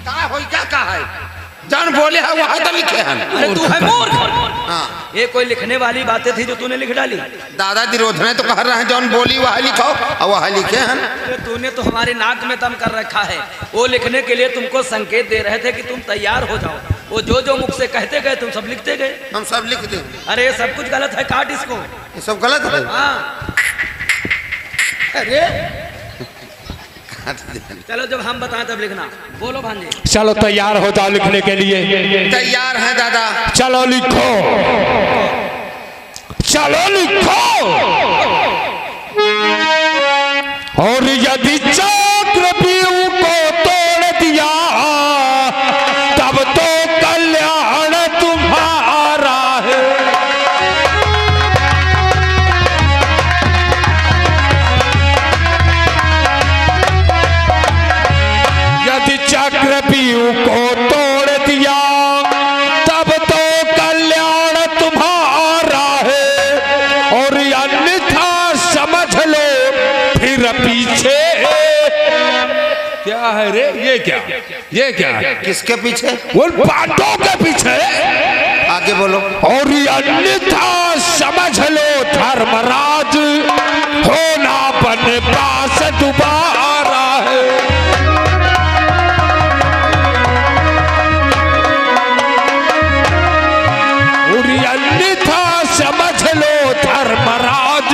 का होई क्या है जान बोले है वहां तो लिखे हैं। अरे तू है मूर्ख। हाँ ये कोई लिखने वाली बातें थी जो तूने लिख डाली। दादा दुर्योधन तो कह रहे हैं जौन बोली वह लिखो और वह लिखे हैं। अरे तूने तो हमारे नाक में दम कर रखा है। वो लिखने के लिए तुमको संकेत दे रहे थे कि तुम तैयार हो जाओ। वो जो मुख से कहते गए तुम सब लिखते गए। हम सब लिख दें। अरे ये सब कुछ गलत है, काट इसको। ये सब गलत है। हाँ अरे चलो जब हम बताएं तब लिखना। बोलो भांजे। चलो तैयार हो जाओ लिखने के लिए। तैयार है दादा। चलो लिखो, चलो लिखो। और यदि चक्रव्यूह को तोड़ दिया तब तो कल्याण तुम्हारा है। यदि चक्रव्यूह को तोड़ दिया तब तो कल्याण तुम्हारा है, और अन्यथा समझ लो फिर पीछे। क्या है रे ये क्या है? किसके पीछे? वो पांडवों के पीछे। आगे बोलो। और अन्यथा समझ लो धर्मराज होना बनवास दोबारा है। अन्यथा समझ लो धर्मराज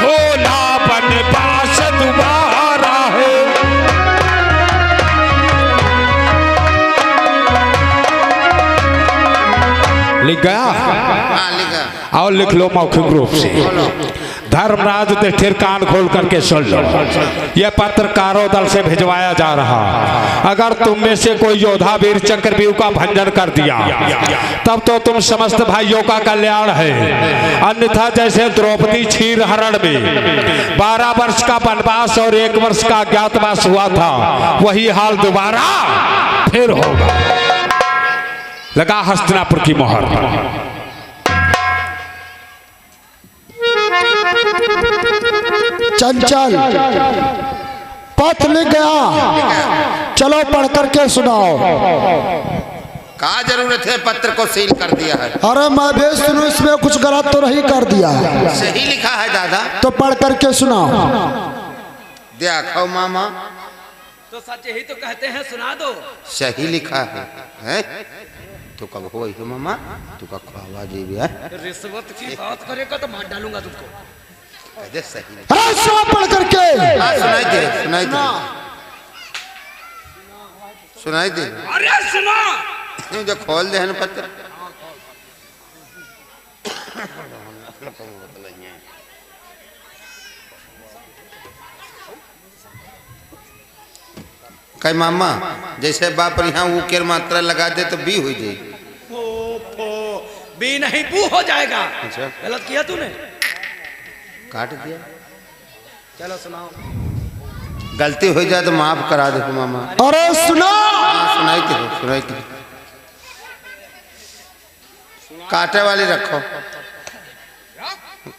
होना बनवास दोबारा है। लिख गया? हाँ लिखा। और लिख लो मौखिक रूप से। धर्मराज फिर कान खोल करके सुन लो। यह पत्रकारों दल से भिजवाया जा रहा। अगर तुम में से कोई योद्धा वीर चक्रव्यूह का भंजन कर दिया तब तो तुम समस्त भाइयों का कल्याण है, अन्यथा जैसे द्रौपदी क्षीर हरण में 12 वर्ष का वनवास और 1 वर्ष का अज्ञातवास हुआ था, वही हाल दोबारा फिर होगा। लगा हस्तिनापुर की मोहर। चंचल पथ लिख गया, चलो पढ़ करके सुनाओ। का जरूरत है पत्र को सील कर दिया है। अरे मैं भी सुनूं, इसमें कुछ गलत तो नहीं कर दिया है? सही लिखा है दादा। तो पढ़ करके सुनाओ। देखो मामा तो सच ही तो कहते हैं, सुना दो। सही लिखा है? तो कब हो मामा तू का ख्वाबा जी भी है। रिश्वत की बात करेगा तो मार डालूंगा तुमको। सही अरे सुना पढ़ करके। सुनाई दे सुनाई दे सुनाई दे। अरे सुना। जो खोल दे है पत्र। कई मामा जैसे बाप यहाँ ऊ के मात्रा लगा दे तो बी हुई जाएगी। बी नहीं बू हो जाएगा। अच्छा गलत किया तूने, काट दिया। चलो सुनाओ। गलती हो जाए तो माफ करा दे मामा। अरे सुना। सुनाई थी काटे वाली रखो,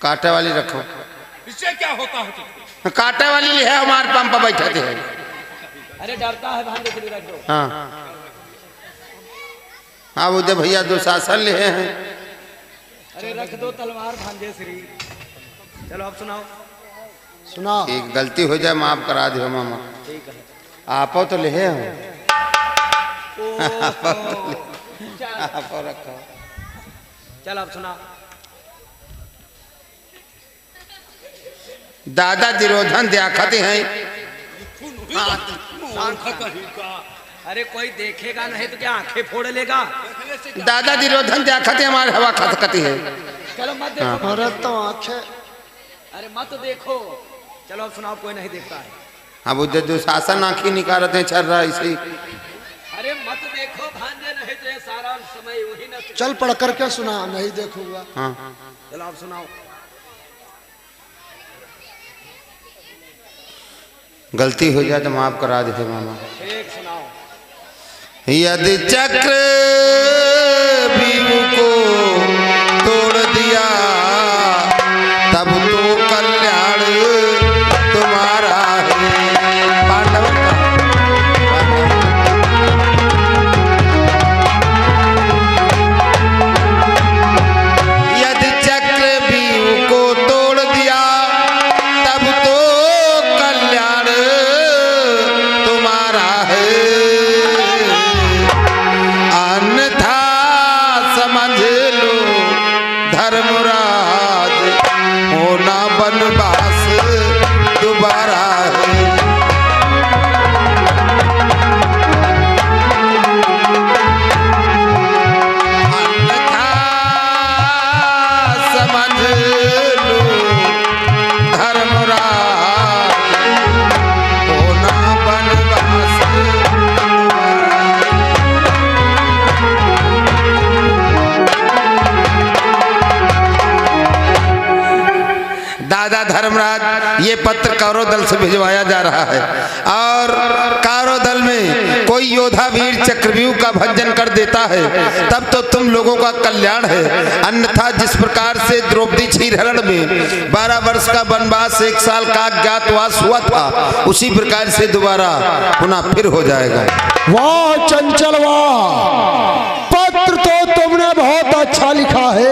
काटे वाली रखो। इससे क्या होता है? काटे वाली है हमारे पंप पर बैठे थे। अरे डरता है भांजे से, रख दो। हाँ हाँ उधर भैया दुशासन ले हैं। अरे रख दो तलवार भांजे श्री। चलो अब सुनाओ। सुना। एक गलती हो जाए माफ करा दो मामा। ठीक है। आपो तो ले हो। आपो रखो। चल अब सुना। दादा दुर्योधन देखते हैं। अरे कोई देखेगा नहीं तो क्या आंखें फोड़ लेगा? दादा दुर्योधन देखते हमारे हवा खतखती है। चलो मत देखो। अरे तो आंखें। अरे मत देखो। चलो अब सुनाओ। कोई नहीं देखता है। अब उधर दुशासन आंखी निकालते हैं चल रहा इसे। अरे मत देखो भांजे, नहीं तो ये सारा समय वही ना। चल पढ़ करके सुना, नहीं देखूंगा। हाँ चलो आप सुनाओ। गलती हो जाए तो माफ करा देते मामा। एक सुनाओ। यदि चक्र व्यूह को तोड़ दिया तब तो कल्याण तुम्हारा है। पांडव ये पत्र कौरव दल से भिजवाया जा रहा है और कौरव दल में कोई योद्धा वीर चक्रव्यूह का भंजन कर देता है तब तो तुम लोगों का कल्याण है, अन्यथा जिस प्रकार से द्रौपदी क्षीरहरण में 12 वर्ष का वनवास 1 साल का अज्ञातवास हुआ था उसी प्रकार से दोबारा पुनः फिर हो जाएगा। वाह चंचल वाह, पत्र तो तुमने बहुत अच्छा लिखा है।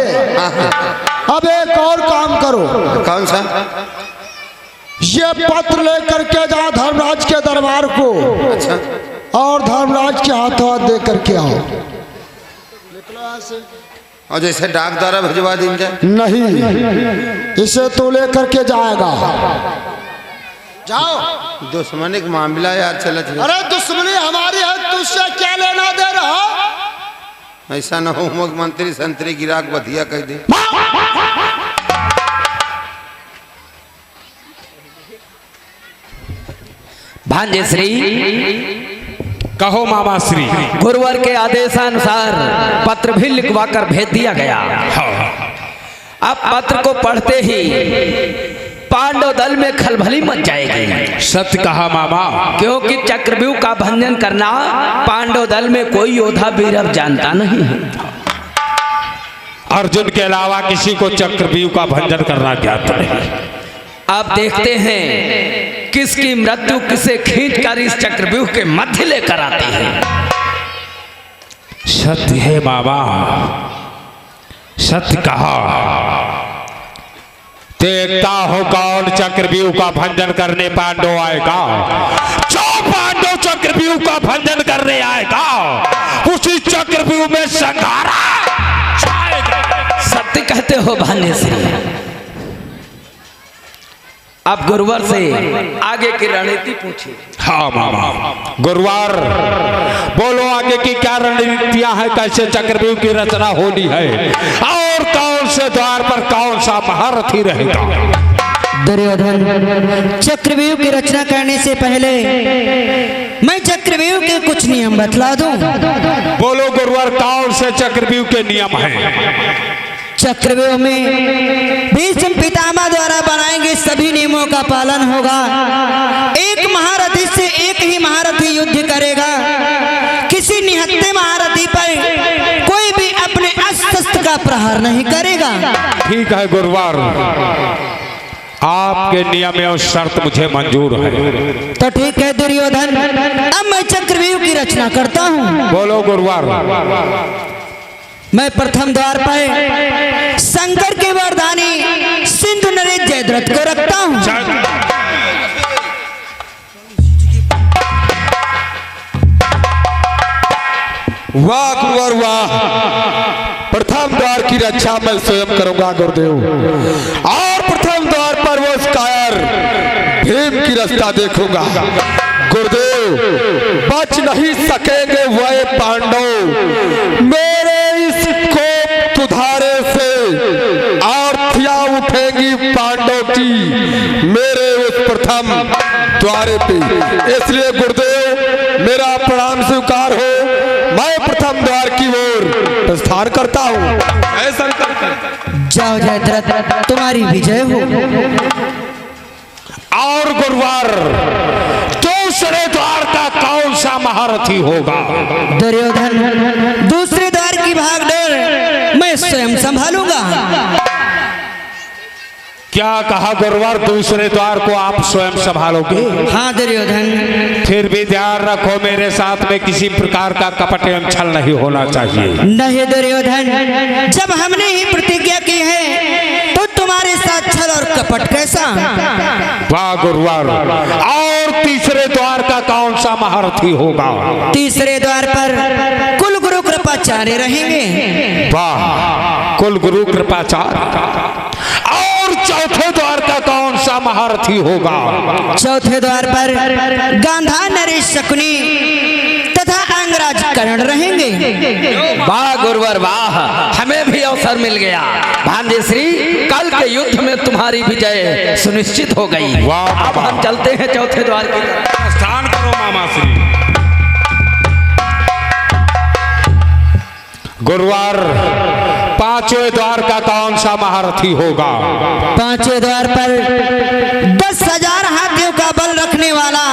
अब एक और काम करो। कौन सा? ये पत्र लेकर के जा धर्मराज के दरबार को। अच्छा। और धर्मराज के हाथों हाथ दे करके आओ। और जैसे डाक द्वारा भिजवा दी जाए? नहीं, इसे तो लेकर के जाएगा। जाओ। दुश्मनी का मामला यार चला चला। अरे दुश्मनी हमारी है, तुझसे क्या लेना दे रहा? ऐसा न हो मुख्यमंत्री संतरी गिराक बधिया कह दे। भांजे श्री, कहो मामा श्री। गुरुवर के आदेशानुसार पत्र भी लिखवाकर भेज दिया गया। अब पत्र को पढ़ते ही पांडव दल में खलबली मच जाएगी। सत्य कहा मामा, क्योंकि चक्रव्यूह का भंजन करना पांडव दल में कोई योद्धा वीर अब जानता नहीं है। अर्जुन के अलावा किसी को चक्रव्यूह का भंजन करना ज्ञात नहीं। अब देखते हैं किसकी मृत्यु किसे खींचकर इस चक्रव्यूह के मध्य लेकर आती है। सत्य है मामा, सत्य कहा। देखता हो कौन चक्रव्यूह का भंजन करने पांडव आएगा। जो पांडव चक्रव्यूह का भंजन करने आएगा उसी चक्रव्यूह में संहारा छाएगा। सत्य कहते हो भान्य श्री। अब गुरुवर से आगे की रणनीति पूछिए। हाँ मामा। गुरुवार बोलो आगे की क्या रणनीतियां हैं, कैसे चक्रव्यूह की रचना होनी है और कौन से द्वार पर कौन सा महारथी रहेगा। दुर्योधन, चक्रव्यूह की रचना करने से पहले मैं चक्रव्यूह के कुछ नियम बतला दूं। बोलो गुरुवार, कौन से चक्रव्यूह के नियम हैं। चक्रव्यूह में भीष्म पितामह द्वारा बनाए गए सभी नियमों का पालन होगा। एक महारथी से एक ही महारथी युद्ध करेगा। किसी निहत्थे महारथी पर कोई भी अपने अस्त्र का प्रहार नहीं करेगा। ठीक है गुरुवार, आपके नियम और शर्त मुझे मंजूर है। तो ठीक है दुर्योधन, अब मैं चक्रव्यूह की रचना करता हूँ। बोलो गुरुवार। मैं प्रथम द्वार पर शंकर के वरदानी सिंधु नरेश जयद्रथ को रखता हूँ। वाह गुरुवार वाह, प्रथम द्वार की रक्षा मैं स्वयं करूंगा गुरुदेव। और प्रथम द्वार पर वो कायर भीम की रास्ता देखूंगा गुरुदेव। बच नहीं सकेंगे वह पांडव मेरे इस कोप तुधारे से। आर्थियां उठेंगी पांडव की मेरे उस प्रथम द्वारे पे। इसलिए गुरुदेव मेरा प्रणाम स्वीकार हो, मैं प्रथम द्वार की ओर प्रस्थान करता हूँ। जाओ जयद्रथ, तुम्हारी विजय हो। और गुरुवार, दूसरे द्वार का कौन सा महारथी होगा। दुर्योधन, दूसरे द्वार की भागदौड़ मैं स्वयं संभालूंगा। क्या कहा गुरुवार, दूसरे द्वार को आप स्वयं संभालोगे। हाँ दुर्योधन। फिर भी ध्यान रखो मेरे साथ में किसी प्रकार का कपट एवं छल नहीं होना चाहिए। नहीं दुर्योधन, जब हमने ही प्रतिज्ञा की है तो तुम्हारे साथ छल और कपट कैसा। वाह गुरुवार, और तीसरे द्वार का कौन सा महारथी होगा। तीसरे द्वार पर कुल गुरु कृपाचार्य रहेंगे। वाह, कुल गुरु कृपाचार्य। और चौथे द्वार का कौन सा महारथी होगा। चौथे द्वार पर गांधार नरेश शकुनी तथा अंगराज कर्ण रहेंगे। वाह गुरुवर वाह, हमें भी अवसर मिल गया। भांजे श्री, कल के युद्ध में तुम्हारी विजय सुनिश्चित हो गई। वाह, अब हम चलते हैं चौथे द्वार की तरफ। स्थान करो मामा श्री। गुरुवार, पांचवें द्वार का कौन सा महारथी होगा? पांचवें द्वार पर 10,000 हाथियों का बल रखने वाला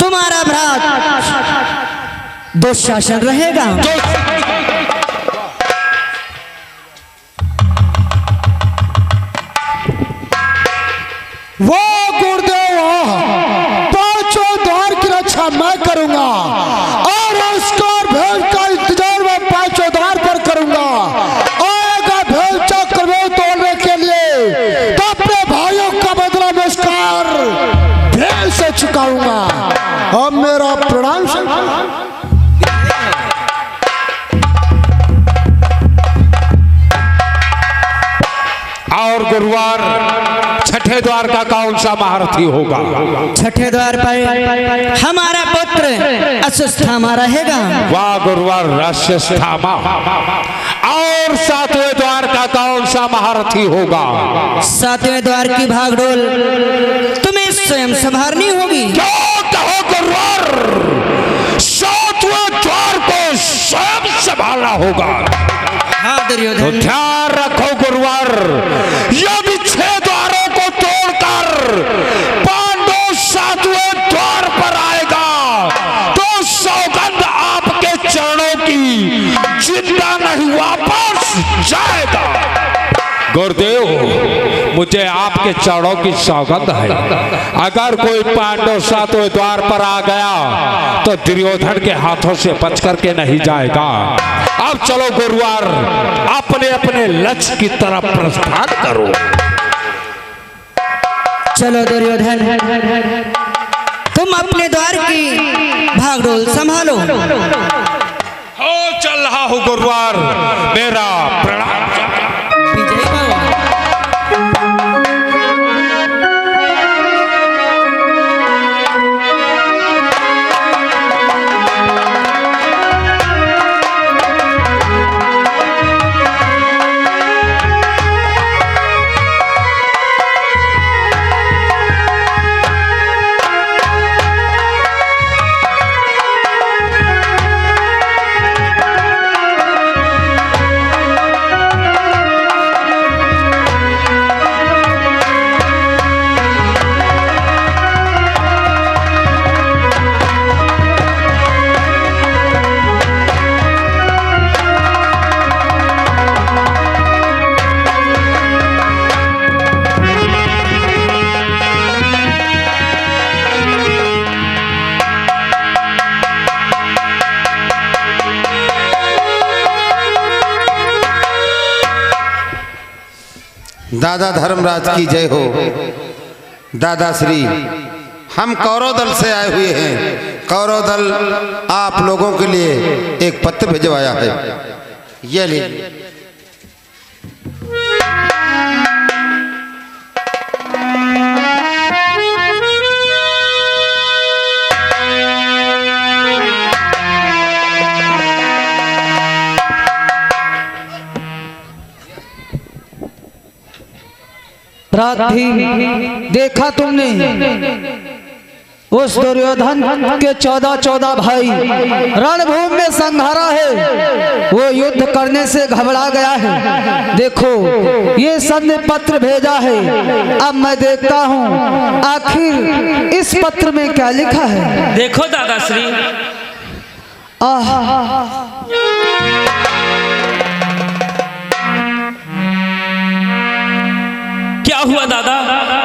तुम्हारा भ्रात दुशासन रहेगा। वो गुरुदेव पांचों द्वार की रक्षा मैं करूंगा और उसका भेद का इंतजार मैं पांचों द्वार पर करूंगा। आएगा भेद चक्रव्यूह तोड़ने के लिए तो अपने भाइयों का बदला मैं उसका भेद से चुकाऊंगा। अब मेरा प्रणाम और गुरुवार छठे द्वार का कौन सा महारथी होगा? छठे द्वार पर हमारा पुत्र अश्वत्थामा रहेगा। वाह गुरुवार अश्वत्थामा। और सातवें द्वार का कौन सा महारथी होगा? सातवें द्वार की भागडोल तुम्हें स्वयं संभालनी होगी। क्यों कहो गुरुवार, सातवें द्वार को स्वयं संभालना होगा। हाँ तो दुर्योधन, ध्यान रखो गुरुवार, यदि 6 द्वारों को तोड़कर पांडव सातवें द्वार पर आएगा तो सौगंध आपके चरणों की जिंदा नहीं वापस जाएगा। गुरुदेव, मुझे आपके चरणों की सौगंध है। अगर कोई पांडव सातवें द्वार पर आ गया तो दुर्योधन के हाथों से बच करके नहीं जाएगा। अब चलो गुरुवार, अपने अपने लक्ष्य की तरफ प्रस्थान करो। चलो दुर्योधन, तुम अपने द्वार की भागडोल संभालो। हो चल रहा हूं गुरुवार, मेरा प्रणाम। विजय भव। दादा धर्मराज की जय हो। दादा श्री, हम कौरव दल से आए हुए हैं। कौरव दल आप लोगों के लिए एक पत्र भिजवाया है, ये ले। राधी, देखा तुमने उस दुर्योधन के 14 भाई रणभूमि में संघारा है। वो युद्ध करने से घबरा गया है। देखो ये सब ने पत्र भेजा है। अब मैं देखता हूँ आखिर इस पत्र में क्या लिखा है। देखो दादाश्री, क्या हुआ दादा?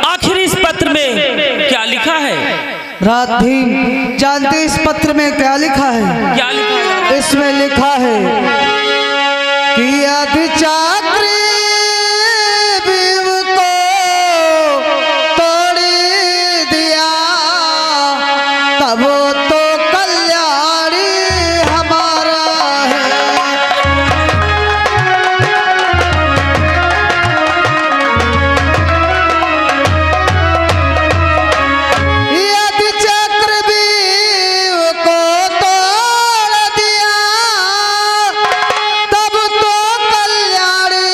आखिर इस पत्र में क्या लिखा है? राधी, जानते इस पत्र में क्या लिखा है? क्या लिखा है? इसमें लिखा है कि अभिचात्री विव को तोड़ दिया, तब तो कल्याणी हमारा है। यदि चक्रव्यूह को तोड़ दिया, तब तो कल्याणी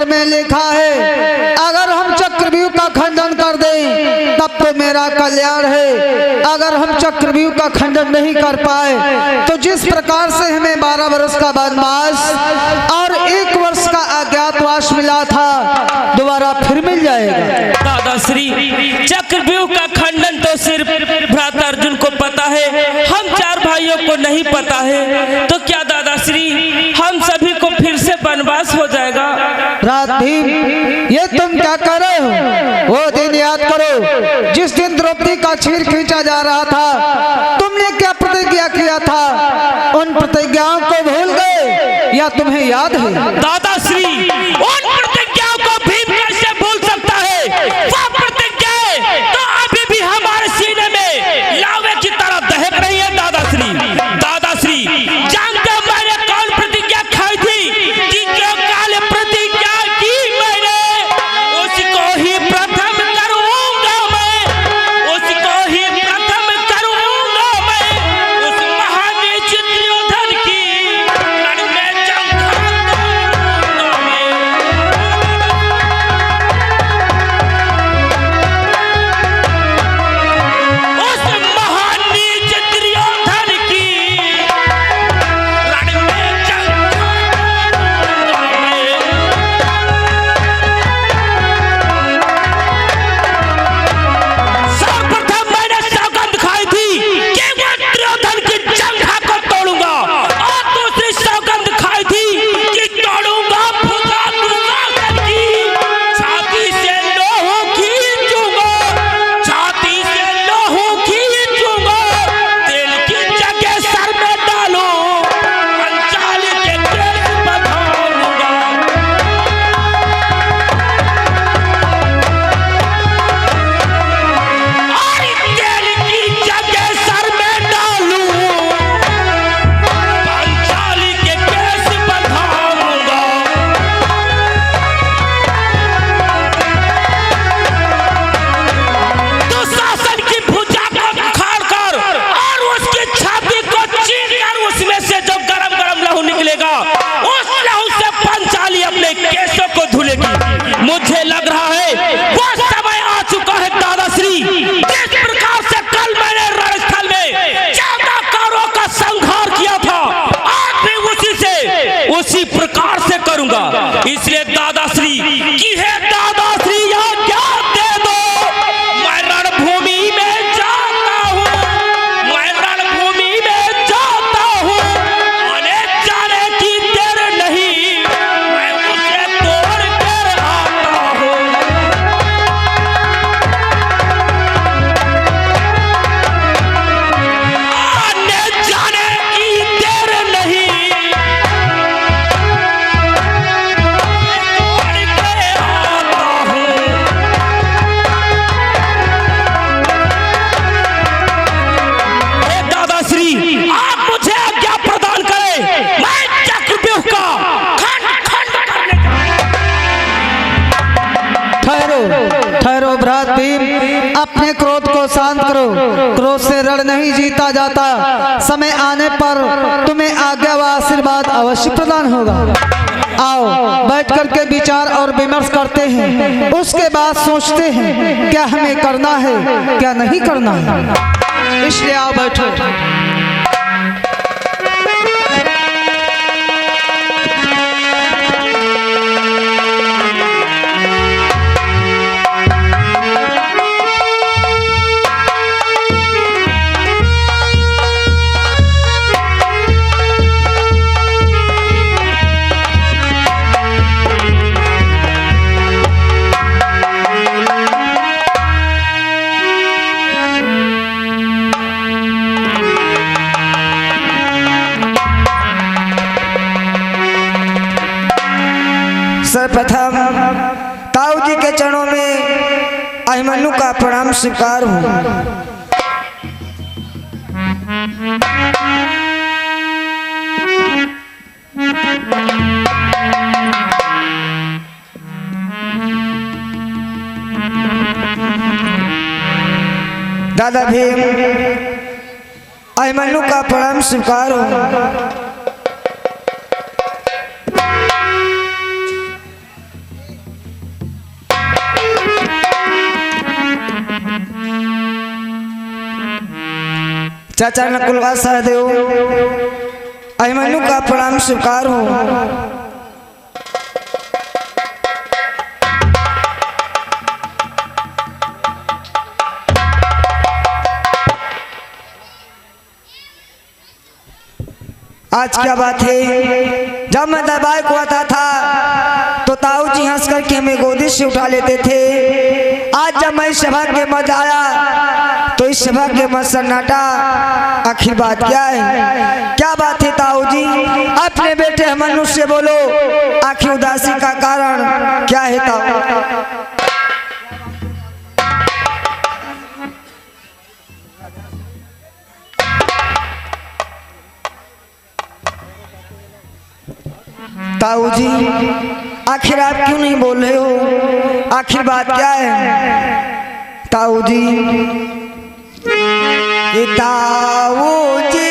में लिखा है अगर हम चक्रव्यूह का खंडन कर दें तब तो मेरा कल्याण है, अगर हम चक्रव्यूह का खंडन नहीं कर पाए तो जिस प्रकार से हमें 12 वर्ष का वनवास और 1 वर्ष का अज्ञातवास मिला था दोबारा फिर मिल जाएगा। दादा श्री चक्रव्यूह का खंडन तो सिर्फ भ्राता अर्जुन को पता है, हम 4 भाइयों को नहीं पता है, तो क्या दादा श्री हम सभी को फिर से वनवास हो जाएगा? रात भीम ये तुम क्या कर रहे हो? वो दिन याद करो जिस दिन द्रौपदी का चीर खींचा जा रहा था, तुमने क्या प्रतिज्ञा किया था? उन प्रतिज्ञाओं को भूल गए या तुम्हें याद है? दादा श्री उन प्रतिज्ञाओं को भीम कैसे भूल सकता है? वो प्रतिज्ञाएं तो अभी भी हमारे सीने में लावे की तरह दहक रही है। दादा श्री जानते हो मैंने कौन प्रतिज्ञा खाई थी? कि जो काल प्रतिज्ञा की मैंने उसको ही प्रथम करूंगा मैं, उसको ही प्रथम करूंगा मैं, उस महानीच दुर्योधन की रण में जंग करूंगा मैं। उस महानीच दुर्योधन की रण में जंग करूंगा मैं। सर्वप्रथम मैंने सौगंध खाई थी कि मैं दुर्योधन की जंघा को तोड़ूंगा, और दूसरी सौगंध खाई थी कि तोड़ूंगा भुजा दुशासन की, छाती से लोहू खींचूंगा, छाती से लोहू खींचूंगा, तेल की जगह सर में डालूं, पंचाली के केस बंधाऊंगा। और तेल की जगह सर में डालूं, पंचाली के केस बंधाऊंगा। दुशासन की भुजा को उखाड़कर और उसकी छाती को चीरकर उसमें से जो गरम गरम लहू निकलेगा, उस लहू से पंचाली अपने केसों को धुलेगी। मुझे लग रहा है वो समय आ चुका है दादा श्री, जिस प्रकार से कल मैंने रणस्थल में 14 कौरवों का संहार किया था, आज भी उसी प्रकार से करूंगा। इसलिए दादा श्री की है दादा श्री यह क्या दे दो, मैं रणभूमि में जाता हूँ, मैं रणभूमि में जाता हूँ, आने जाने की देर नहीं, मैं उसे तोड़ कर आता हूँ। आने जाने की देर नहीं, तोड़ कर आता हूँ। हे दादा श्री आप मुझे आज्ञा प्रदान करें, मैं चक्रव्यूह का खंड खंड करने ठहरो ठहरो भ्रात भीम, अपने क्रोध को शांत करो। क्रोध से रण नहीं जीता जाता, समय आने पर तुम्हें आज्ञा व आशीर्वाद अवश्य प्रदान होगा। आओ बैठ करके विचार और विमर्श करते हैं, उसके बाद सोचते हैं क्या हमें करना है क्या नहीं करना है। इसलिए आओ बैठो। सर्वप्रथम ताऊ जी के चरणों में अभिमन्यु का प्रणाम स्वीकार हूँ। दादा भीम अभिमन्यु का प्रणाम स्वीकार हूँ। चाचा नकुल का सहदेव अभिमन्यु का प्रणाम स्वीकार हो। आज क्या बात है, जब मैं दरबार को आता था तो ताऊ जी हंस करके हमें गोदी से उठा लेते थे। आज जब मैं इस सभा के मध्य आया तो इस सभा के मध्य सन्नाटा। आखिर बात क्या है, क्या बात है ताऊ जी? अपने बेटे अभिमन्यु से बोलो, आखिर उदासी का कारण क्या है ताऊ? ताऊ जी आखिर आप क्यों नहीं बोल रहे हो? आखिर बात क्या है ताऊ जी? ताऊ जी